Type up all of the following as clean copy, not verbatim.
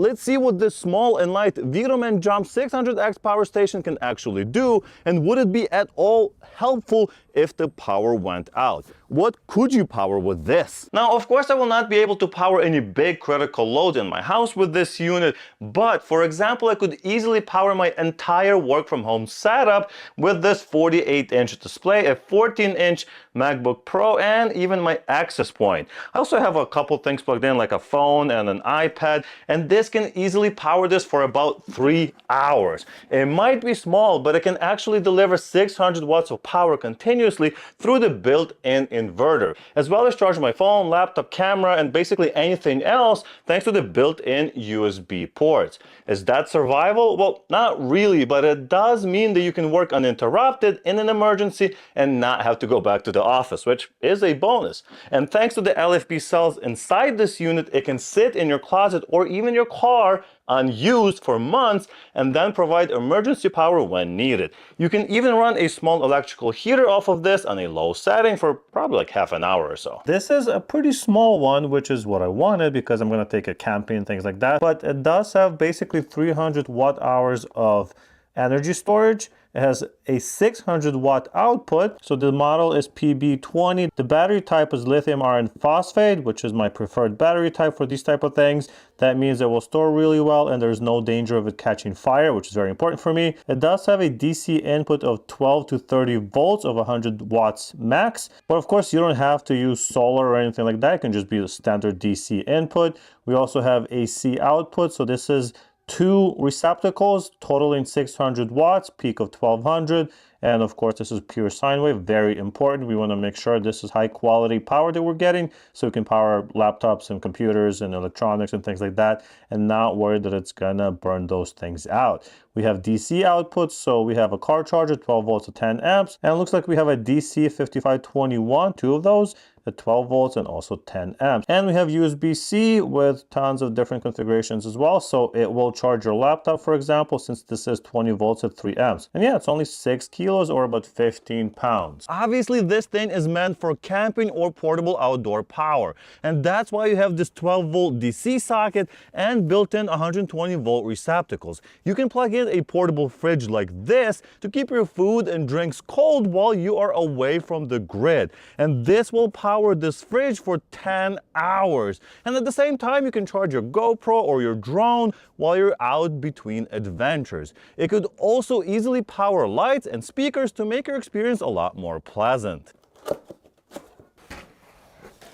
Let's see what this small and light VTOMAN Jump 600X power station can actually do, and would it be at all helpful if the power went out? What could you power with this? Now, of course, I will not be able to power any big critical loads in my house with this unit, but for example, I could easily power my entire work from home setup with this 48-inch display, a 14-inch MacBook Pro, and even my access point. I also have a couple things plugged in, like a phone and an iPad, and this can easily power this for about 3 hours. It might be small, but it can actually deliver 600 watts of power continuously through the built-in inverter, as well as charge my phone, laptop, camera, and basically anything else thanks to the built-in USB ports. Is that survival? Well, not really, but it does mean that you can work uninterrupted in an emergency and not have to go back to the office, which is a bonus. And thanks to the LFP cells inside this unit, it can sit in your closet or even your car unused for months and then provide emergency power when needed. You can even run a small electrical heater off of this on a low setting for probably like half an hour or so. This is a pretty small one, which is what I wanted because I'm going to take it camping and things like that. But it does have basically 300 watt hours of energy storage. It has a 600 watt output. So the model is PB20. The battery type is lithium iron phosphate, which is my preferred battery type for these type of things. That means it will store really well and there's no danger of it catching fire, which is very important for me. It does have a DC input of 12 to 30 volts of 100 watts max. But of course, you don't have to use solar or anything like that. It can just be the standard DC input. We also have AC output. So this is 2 receptacles totaling 600 watts, peak of 1200. And of course, this is pure sine wave, very important. We want to make sure this is high quality power that we're getting so we can power laptops and computers and electronics and things like that and not worry that it's gonna burn those things out. We have DC outputs, so we have a car charger, 12 volts to 10 amps, and it looks like we have a DC 5521, 2 of those, at 12 volts and also 10 amps. And we have USB-C with tons of different configurations as well, so it will charge your laptop, for example, since this is 20 volts at 3 amps. And yeah, it's only 6 kilos or about 15 pounds. Obviously, this thing is meant for camping or portable outdoor power, and that's why you have this 12-volt DC socket and built-in 120-volt receptacles. You can plug in a portable fridge like this to keep your food and drinks cold while you are away from the grid, and this will power this fridge for 10 hours. And at the same time, you can charge your GoPro or your drone while you're out between adventures. It could also easily power lights and speakers to make your experience a lot more pleasant.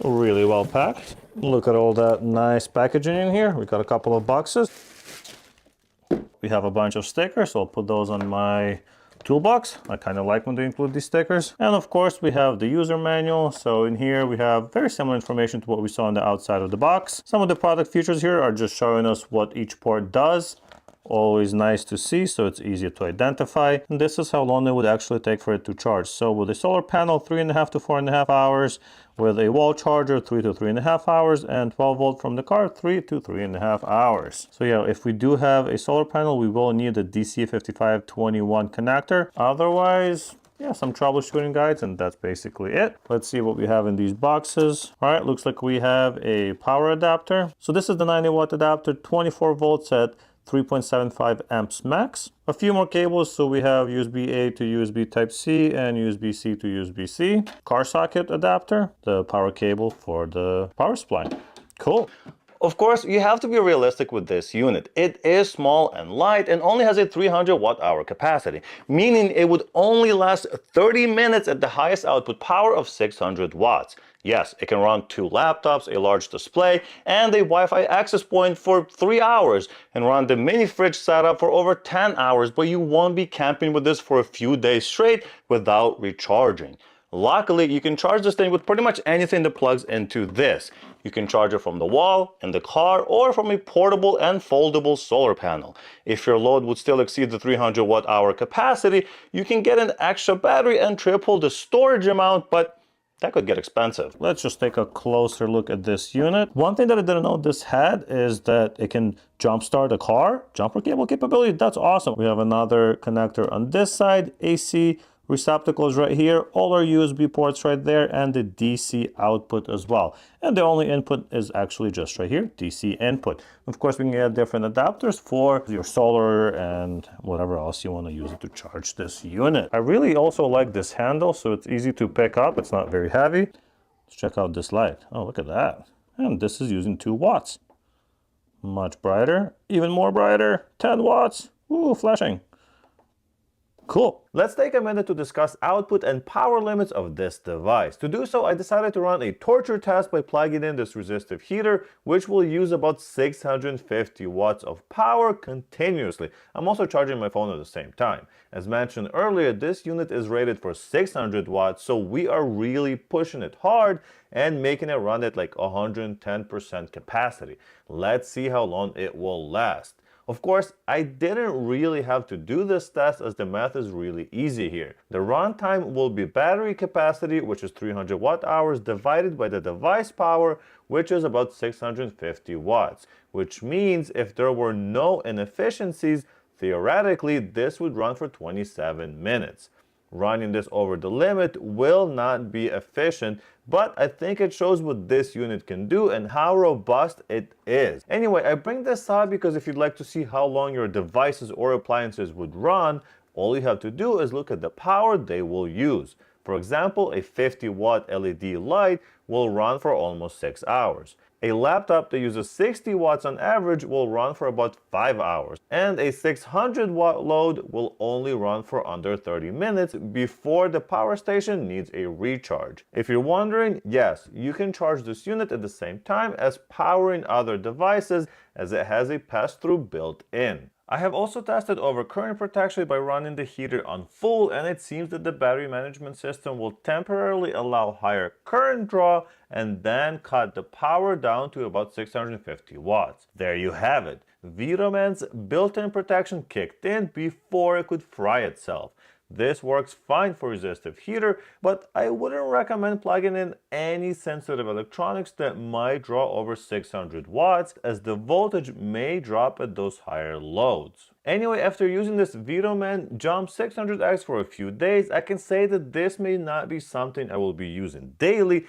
Really well packed. Look at all that nice packaging in here. We got a couple of boxes. We have a bunch of stickers, so I'll put those on my toolbox. I kind of like when they include these stickers. And of course, we have the user manual. So in here, we have very similar information to what we saw on the outside of the box. Some of the product features here are just showing us what each port does. Always nice to see, so it's easier to identify. And this is how long it would actually take for it to charge. So with a solar panel, 3.5 to 4.5 hours. With a wall charger, 3 to 3.5 hours, and 12 volt from the car, 3 to 3.5 hours. So yeah, if we do have a solar panel, we will need a DC 5521 connector. Otherwise, yeah, some troubleshooting guides, and that's basically it. Let's see what we have in these boxes. All right, looks like we have a power adapter. So this is the 90 watt adapter, 24 volts at 3.75 amps max. A few more cables, so we have USB-A to USB Type-C and USB-C to USB-C. Car socket adapter, the power cable for the power supply. Cool. Of course, you have to be realistic with this unit. It is small and light and only has a 300 watt hour capacity, meaning it would only last 30 minutes at the highest output power of 600 watts. Yes, it can run 2 laptops, a large display, and a Wi-Fi access point for 3 hours, and run the mini fridge setup for over 10 hours, but you won't be camping with this for a few days straight without recharging. Luckily, you can charge this thing with pretty much anything that plugs into this. You can charge it from the wall, in the car, or from a portable and foldable solar panel. If your load would still exceed the 300 watt hour capacity, you can get an extra battery and triple the storage amount, but that could get expensive. Let's just take a closer look at this unit. One thing that I didn't know this had is that it can jumpstart a car. Jumper cable capability, that's awesome. We have another connector on this side, AC receptacles right here, all our USB ports right there, and the DC output as well. And the only input is actually just right here, DC input. Of course, we can get different adapters for your solar and whatever else you want to use it to charge this unit. I really also like this handle, so it's easy to pick up. It's not very heavy. Let's check out this light. Oh, look at that. And this is using 2 watts. Much brighter, even more brighter, 10 watts. Ooh, flashing. Cool. Let's take a minute to discuss output and power limits of this device. To do so, I decided to run a torture test by plugging in this resistive heater, which will use about 650 watts of power continuously. I'm also charging my phone at the same time. As mentioned earlier, this unit is rated for 600 watts, so we are really pushing it hard and making it run at like 110% capacity. Let's see how long it will last. Of course, I didn't really have to do this test as the math is really easy here. The runtime will be battery capacity, which is 300 watt hours, divided by the device power, which is about 650 watts. Which means if there were no inefficiencies, theoretically this would run for 27 minutes. Running this over the limit will not be efficient, but I think it shows what this unit can do and how robust it is. Anyway, I bring this up because if you'd like to see how long your devices or appliances would run, all you have to do is look at the power they will use. For example, a 50-watt LED light will run for almost 6 hours. A laptop that uses 60 watts on average will run for about 5 hours. And a 600-watt load will only run for under 30 minutes before the power station needs a recharge. If you're wondering, yes, you can charge this unit at the same time as powering other devices as it has a pass-through built in. I have also tested overcurrent protection by running the heater on full, and it seems that the battery management system will temporarily allow higher current draw and then cut the power down to about 650 watts. There you have it. VTOMAN's built-in protection kicked in before it could fry itself. This works fine for resistive heater, but I wouldn't recommend plugging in any sensitive electronics that might draw over 600 watts, as the voltage may drop at those higher loads. Anyway, after using this VTOMAN Jump 600X for a few days, I can say that this may not be something I will be using daily,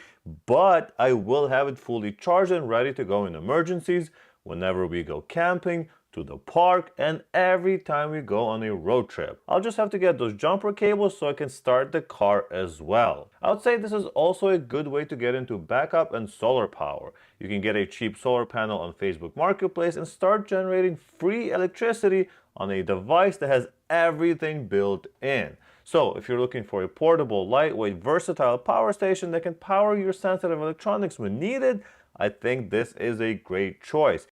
but I will have it fully charged and ready to go in emergencies, whenever we go camping, to the park, and every time we go on a road trip. I'll just have to get those jumper cables so I can start the car as well. I would say this is also a good way to get into backup and solar power. You can get a cheap solar panel on Facebook Marketplace and start generating free electricity on a device that has everything built in. So if you're looking for a portable, lightweight, versatile power station that can power your sensitive electronics when needed, I think this is a great choice.